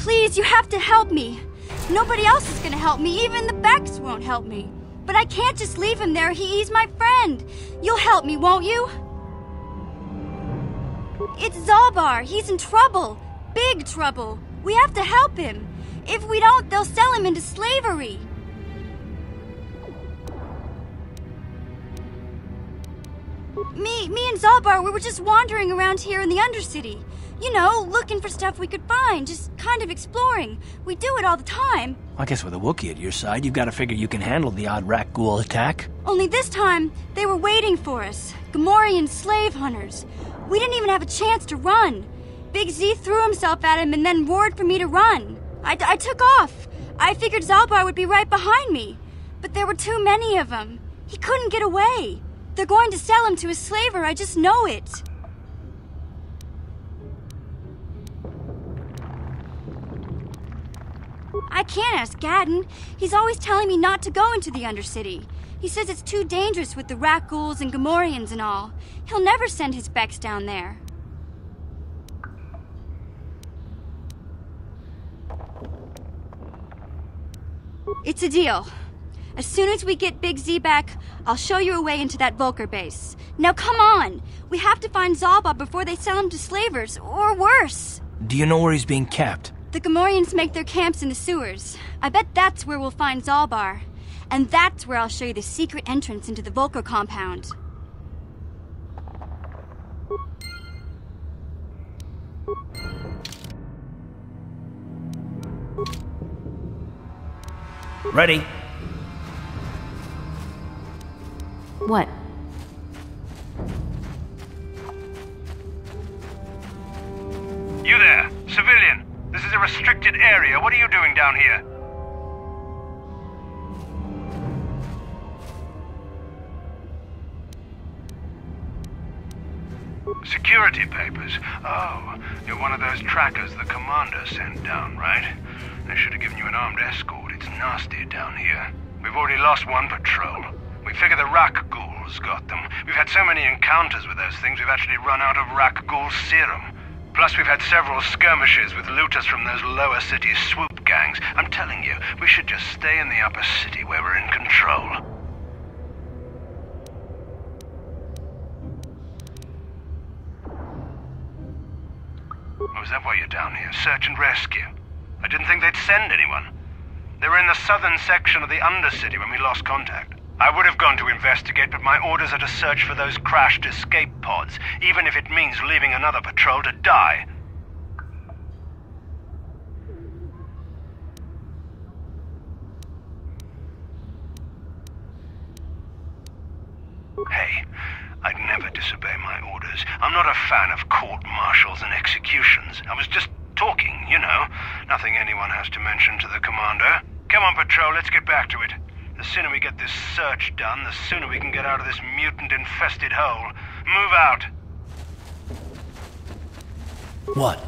Please, you have to help me. Nobody else is gonna help me, even the Becks won't help me. But I can't just leave him there, he's my friend. You'll help me, won't you? It's Zalbar, he's in trouble. Big trouble. We have to help him. If we don't, they'll sell him into slavery. Me and Zalbar, we were just wandering around here in the Undercity. You know, looking for stuff we could find, just kind of exploring. We do it all the time. I guess with a Wookiee at your side, you've got to figure you can handle the odd rakghoul attack. Only this time, they were waiting for us. Gamorrean slave hunters. We didn't even have a chance to run. Big Z threw himself at him and then roared for me to run. I took off. I figured Zalbar would be right behind me. But there were too many of them. He couldn't get away. They're going to sell him to a slaver, I just know it. I can't ask Gadden. He's always telling me not to go into the Undercity. He says it's too dangerous with the rakghouls and Gamorreans and all. He'll never send his Becks down there. It's a deal. As soon as we get Big Z back, I'll show you a way into that Vulcar base. Now come on! We have to find Zalbar before they sell him to slavers, or worse. Do you know where he's being kept? The Gamorreans make their camps in the sewers. I bet that's where we'll find Zalbar. And that's where I'll show you the secret entrance into the Vulcar compound. Ready? What? You there, civilian. This is a restricted area. What are you doing down here? Security papers. Oh, you're one of those trackers the commander sent down, right? They should have given you an armed escort. It's nasty down here. We've already lost one patrol. We figure the rakghouls got them. We've had so many encounters with those things, we've actually run out of rakghoul serum. Plus, we've had several skirmishes with looters from those lower city swoop gangs. I'm telling you, we should just stay in the upper city where we're in control. Oh, is that why you're down here? Search and rescue? I didn't think they'd send anyone. They were in the southern section of the Undercity when we lost contact. I would have gone to investigate, but my orders are to search for those crashed escape pods, even if it means leaving another patrol to die. Hey, I'd never disobey my orders. I'm not a fan of court-martials and executions. I was just talking, you know. Nothing anyone has to mention to the commander. Come on, patrol, let's get back to it. The sooner we get this search done, the sooner we can get out of this mutant-infested hole. Move out. What?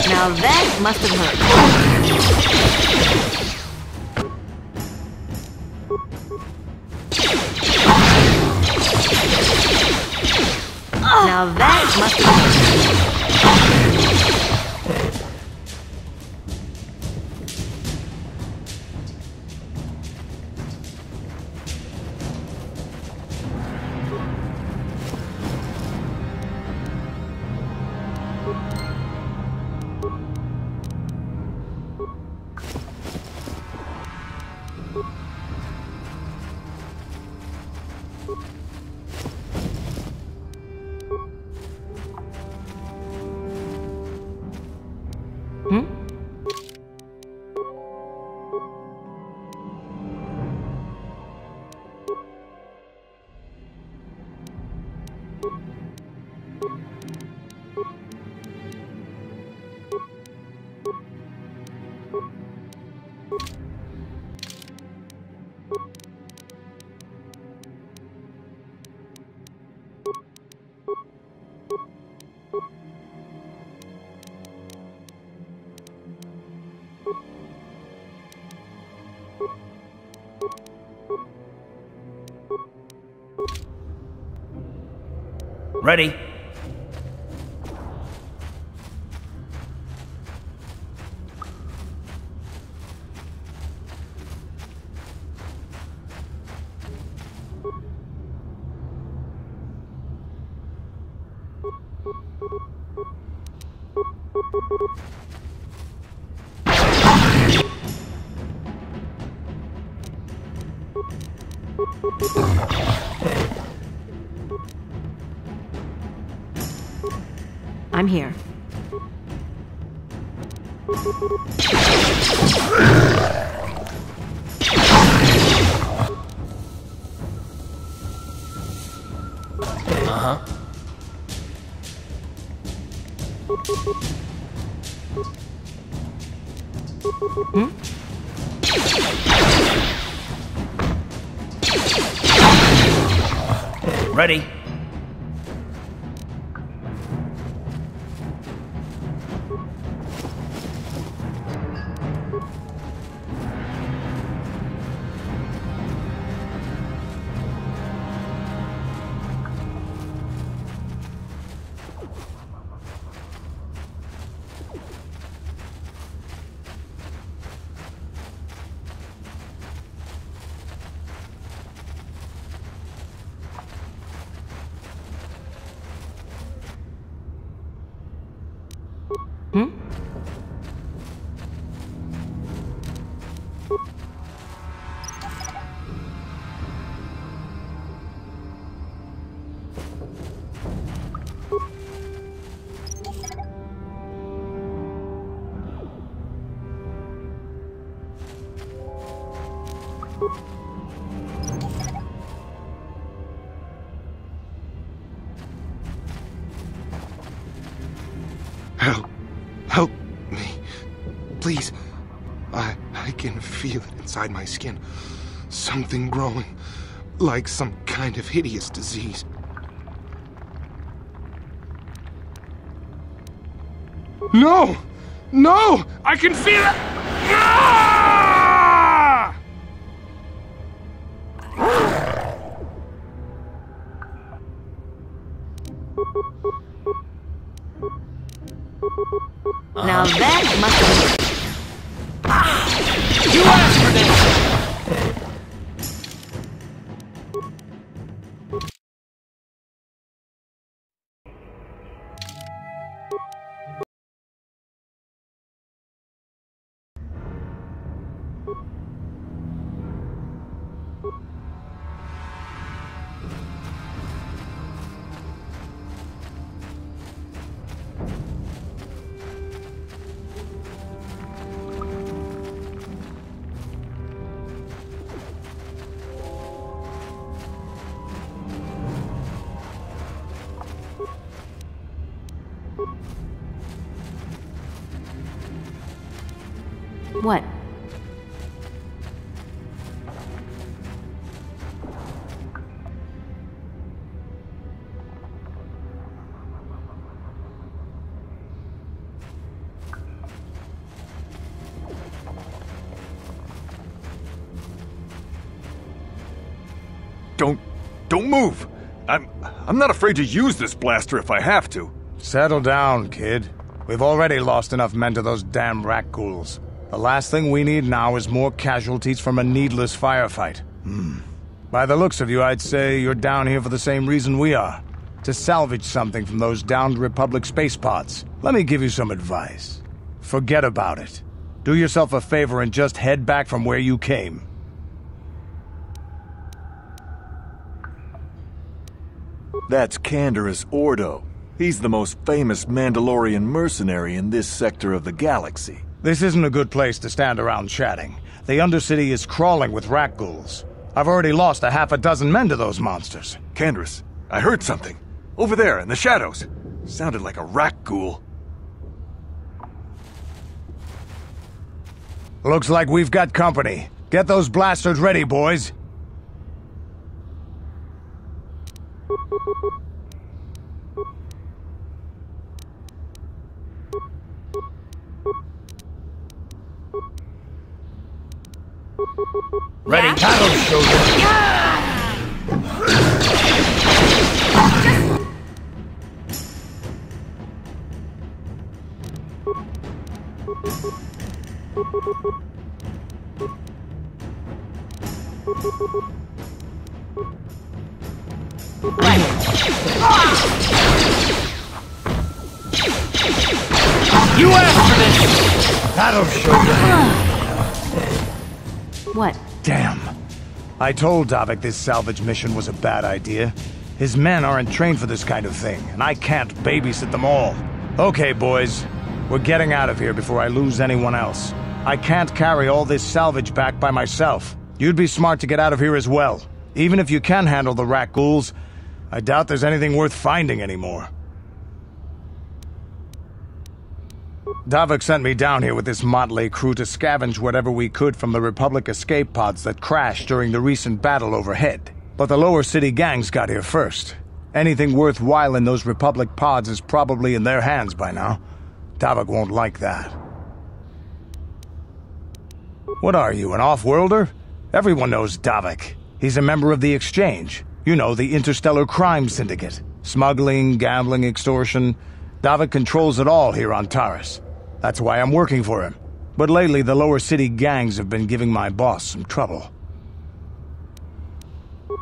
Now that must have hurt. Now that must have hurt. Ready? I'm here. Uh-huh. Hmm? Ready? Hmm? Help me. Please. I can feel it inside my skin. Something growing. Like some kind of hideous disease. No! No! I can feel it! Ah! Now that must have... You asked for this! What? Don't move! I'm not afraid to use this blaster if I have to. Settle down, kid. We've already lost enough men to those damn rakghouls. The last thing we need now is more casualties from a needless firefight. By the looks of you, I'd say you're down here for the same reason we are. To salvage something from those downed Republic space pods. Let me give you some advice. Forget about it. Do yourself a favor and just head back from where you came. That's Canderous Ordo. He's the most famous Mandalorian mercenary in this sector of the galaxy. This isn't a good place to stand around chatting. The Undercity is crawling with rakghouls. I've already lost a half a dozen men to those monsters. Canderous, I heard something. Over there, in the shadows. Sounded like a rakghoul. Looks like we've got company. Get those blasters ready, boys. Ready? Yeah? That'll show You asked for this! That'll show you. What? Damn. I told Davik this salvage mission was a bad idea. His men aren't trained for this kind of thing, and I can't babysit them all. Okay, boys. We're getting out of here before I lose anyone else. I can't carry all this salvage back by myself. You'd be smart to get out of here as well. Even if you can handle the rakghouls, I doubt there's anything worth finding anymore. Davik sent me down here with this motley crew to scavenge whatever we could from the Republic escape pods that crashed during the recent battle overhead. But the lower city gangs got here first. Anything worthwhile in those Republic pods is probably in their hands by now. Davik won't like that. What are you, an off-worlder? Everyone knows Davik. He's a member of the Exchange. You know, the interstellar crime syndicate. Smuggling, gambling, extortion. Davik controls it all here on Taris. That's why I'm working for him. But lately, the lower city gangs have been giving my boss some trouble.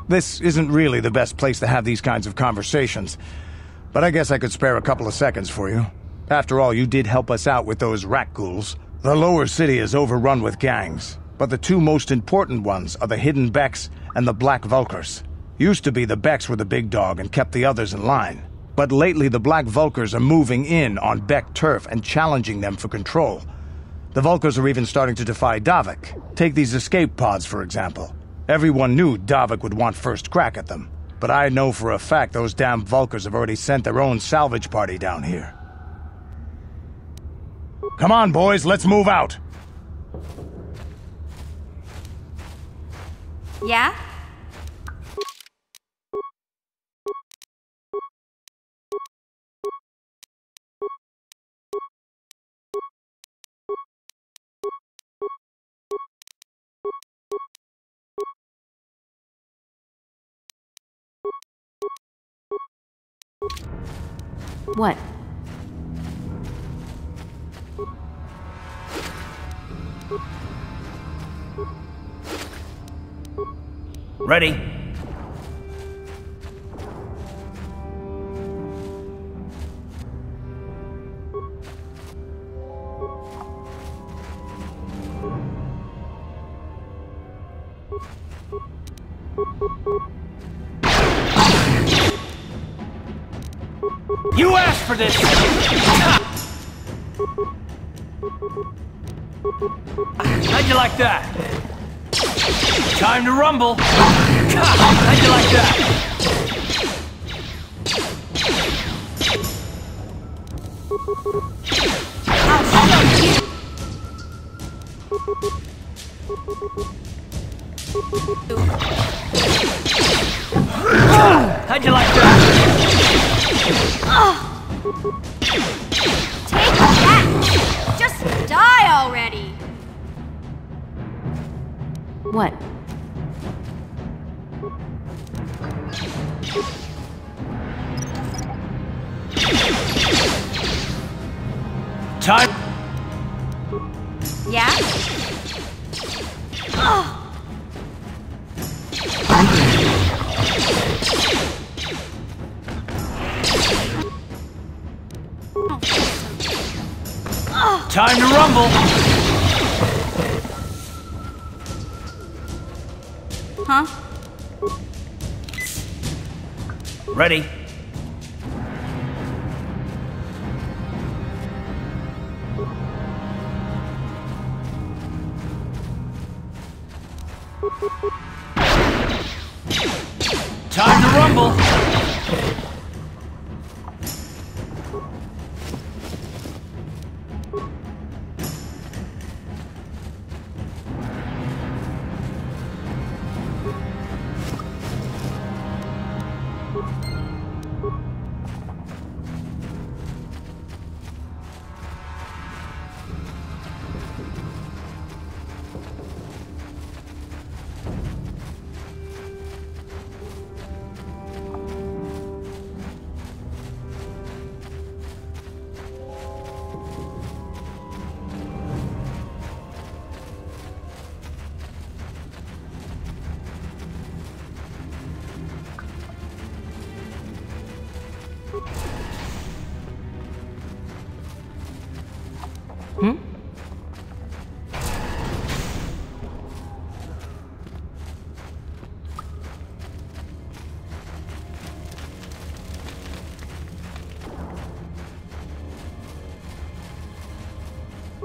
This isn't really the best place to have these kinds of conversations, but I guess I could spare a couple of seconds for you. After all, you did help us out with those rakghouls. The lower city is overrun with gangs, but the two most important ones are the Hidden Becks and the Black Vulkars. Used to be the Becks were the big dog and kept the others in line. But lately the Black Vulkars are moving in on Beck turf and challenging them for control. The Vulkars are even starting to defy Davik. Take these escape pods, for example. Everyone knew Davik would want first crack at them. But I know for a fact those damn Vulkars have already sent their own salvage party down here. Come on, boys, let's move out! Yeah? What? Ready? You asked for this! How'd you like that? Time to rumble! How'd you like that? How'd you like that? Take that! Just die already! What? Time. Yeah? Time to rumble. Huh? Ready? Time to rumble.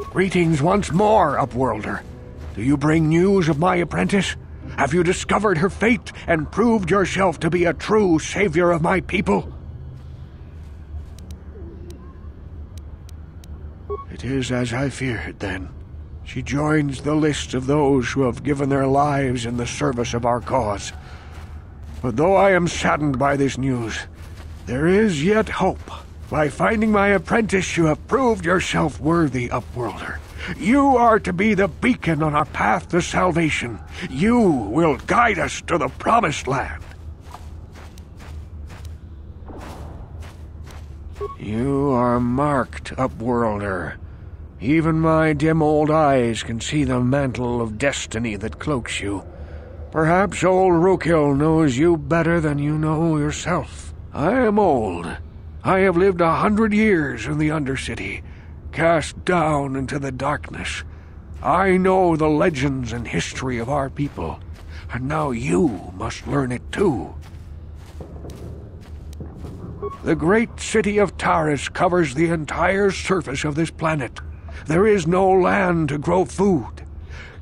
Greetings once more, Upworlder. Do you bring news of my apprentice? Have you discovered her fate and proved yourself to be a true savior of my people? It is as I feared, then. She joins the list of those who have given their lives in the service of our cause. But though I am saddened by this news, there is yet hope. By finding my apprentice, you have proved yourself worthy, Upworlder. You are to be the beacon on our path to salvation. You will guide us to the Promised Land. You are marked, Upworlder. Even my dim old eyes can see the mantle of destiny that cloaks you. Perhaps old Rukil knows you better than you know yourself. I am old. I have lived 100 years in the Undercity, cast down into the darkness. I know the legends and history of our people, and now you must learn it too. The great city of Taris covers the entire surface of this planet. There is no land to grow food.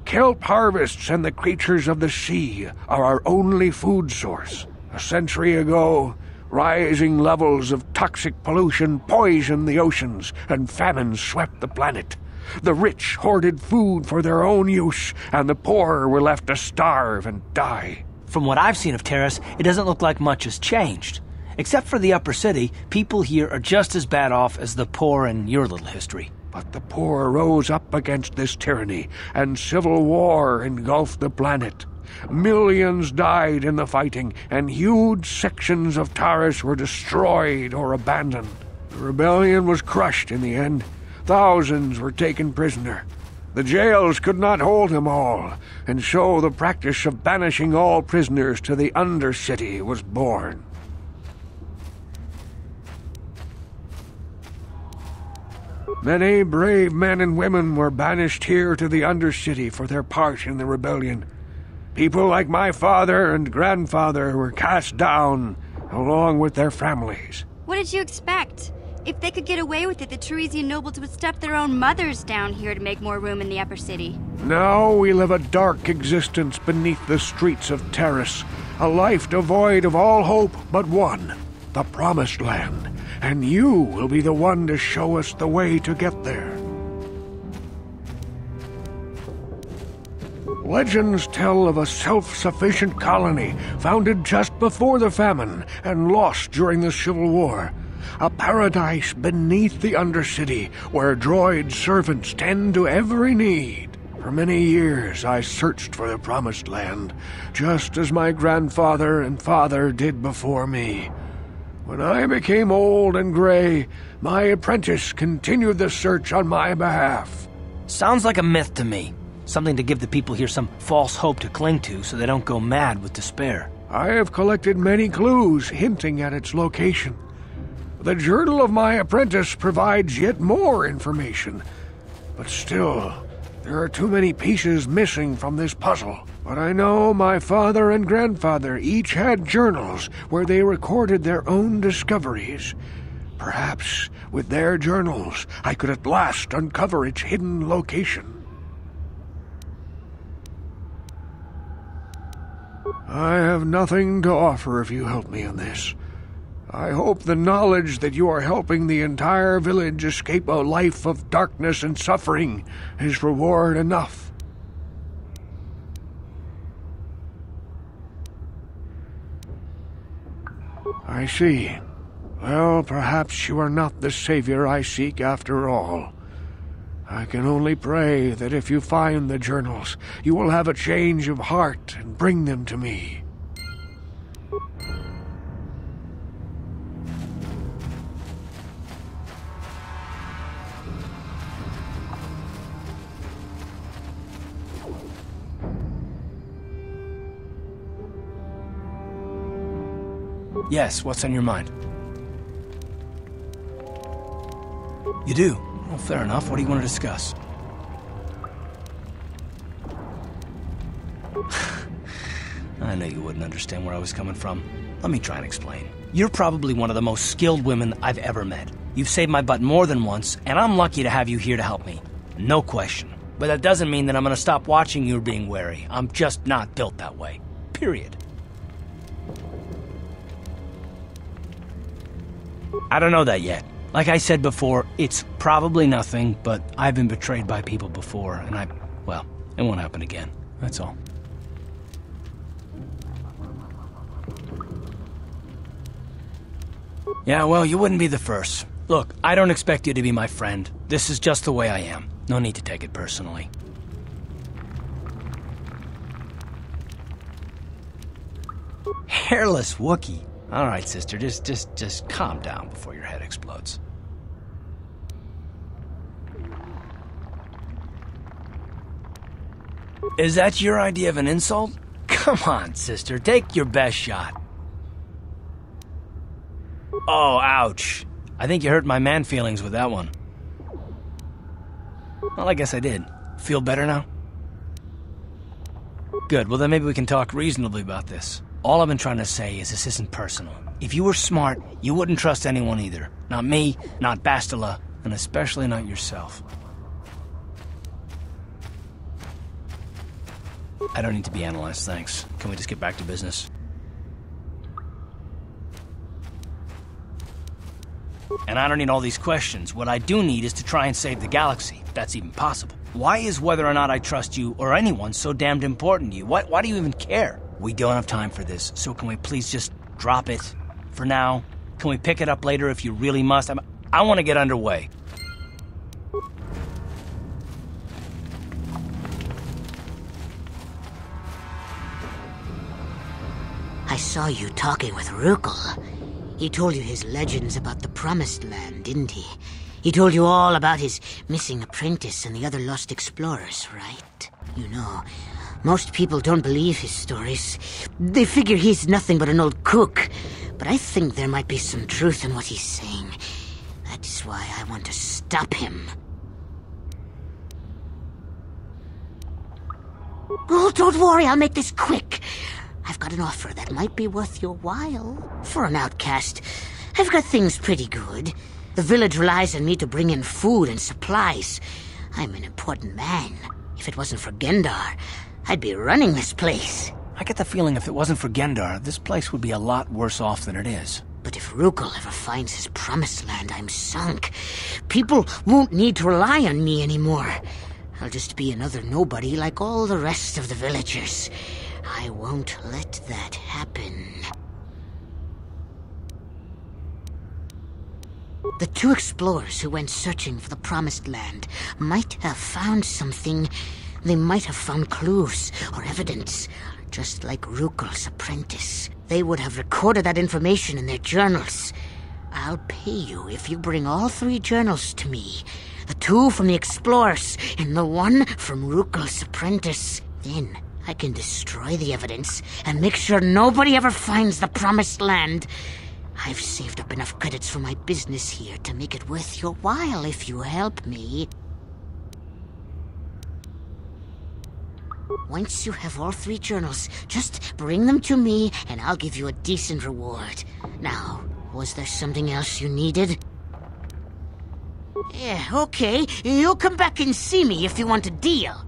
Kelp harvests and the creatures of the sea are our only food source. A century ago, rising levels of toxic pollution poisoned the oceans, and famine swept the planet. The rich hoarded food for their own use, and the poor were left to starve and die. From what I've seen of Taris, it doesn't look like much has changed. Except for the upper city, people here are just as bad off as the poor in your little history. But the poor rose up against this tyranny, and civil war engulfed the planet. Millions died in the fighting, and huge sections of Taris were destroyed or abandoned. The rebellion was crushed in the end. Thousands were taken prisoner. The jails could not hold them all, and so the practice of banishing all prisoners to the Undercity was born. Many brave men and women were banished here to the Undercity for their part in the rebellion. People like my father and grandfather were cast down, along with their families. What did you expect? If they could get away with it, the Teresian nobles would step their own mothers down here to make more room in the upper city. Now we live a dark existence beneath the streets of Taris, a life devoid of all hope but one, the Promised Land. And you will be the one to show us the way to get there. Legends tell of a self-sufficient colony founded just before the famine and lost during the Civil War. A paradise beneath the Undercity where droid servants tend to every need. For many years I searched for the Promised Land, just as my grandfather and father did before me. When I became old and gray, my apprentice continued the search on my behalf. Sounds like a myth to me. Something to give the people here some false hope to cling to so they don't go mad with despair. I have collected many clues hinting at its location. The journal of my apprentice provides yet more information. But still, there are too many pieces missing from this puzzle. But I know my father and grandfather each had journals where they recorded their own discoveries. Perhaps, with their journals, I could at last uncover its hidden location. I have nothing to offer if you help me in this. I hope the knowledge that you are helping the entire village escape a life of darkness and suffering is reward enough. I see. Well, perhaps you are not the savior I seek after all. I can only pray that if you find the journals, you will have a change of heart and bring them to me. Yes, what's on your mind? You do? Well, fair enough. What do you want to discuss? I knew you wouldn't understand where I was coming from. Let me try and explain. You're probably one of the most skilled women I've ever met. You've saved my butt more than once, and I'm lucky to have you here to help me. No question. But that doesn't mean that I'm gonna stop watching you or being wary. I'm just not built that way. Period. I don't know that yet. Like I said before, it's probably nothing, but I've been betrayed by people before, and well, it won't happen again. That's all. Yeah, well, you wouldn't be the first. Look, I don't expect you to be my friend. This is just the way I am. No need to take it personally. Hairless Wookiee. All right, sister, just calm down before your head explodes. Is that your idea of an insult? Come on, sister, take your best shot. Oh, ouch. I think you hurt my man feelings with that one. Well, I guess I did. Feel better now? Good, well then maybe we can talk reasonably about this. All I've been trying to say is this isn't personal. If you were smart, you wouldn't trust anyone either. Not me, not Bastila, and especially not yourself. I don't need to be analyzed, thanks. Can we just get back to business? And I don't need all these questions. What I do need is to try and save the galaxy, if that's even possible. Why is whether or not I trust you or anyone so damned important to you? Why do you even care? We don't have time for this, so can we please just drop it for now? Can we pick it up later if you really must? I want to get underway. I saw you talking with Rukil. He told you his legends about the Promised Land, didn't he? He told you all about his missing apprentice and the other lost explorers, right? You know, most people don't believe his stories. They figure he's nothing but an old cook. But I think there might be some truth in what he's saying. That's why I want to stop him. Oh, don't worry, I'll make this quick. I've got an offer that might be worth your while. For an outcast, I've got things pretty good. The village relies on me to bring in food and supplies. I'm an important man. If it wasn't for Gendar, I'd be running this place. I get the feeling if it wasn't for Gendar, this place would be a lot worse off than it is. But if Rukil ever finds his Promised Land, I'm sunk. People won't need to rely on me anymore. I'll just be another nobody like all the rest of the villagers. I won't let that happen. The two explorers who went searching for the Promised Land might have found something. They might have found clues or evidence, just like Rukil's apprentice. They would have recorded that information in their journals. I'll pay you if you bring all 3 journals to me. The 2 from the explorers and the 1 from Rukil's apprentice. Then I can destroy the evidence and make sure nobody ever finds the Promised Land. I've saved up enough credits for my business here to make it worth your while if you help me. Once you have all 3 journals, just bring them to me and I'll give you a decent reward. Now, was there something else you needed? Yeah, okay. You'll come back and see me if you want a deal.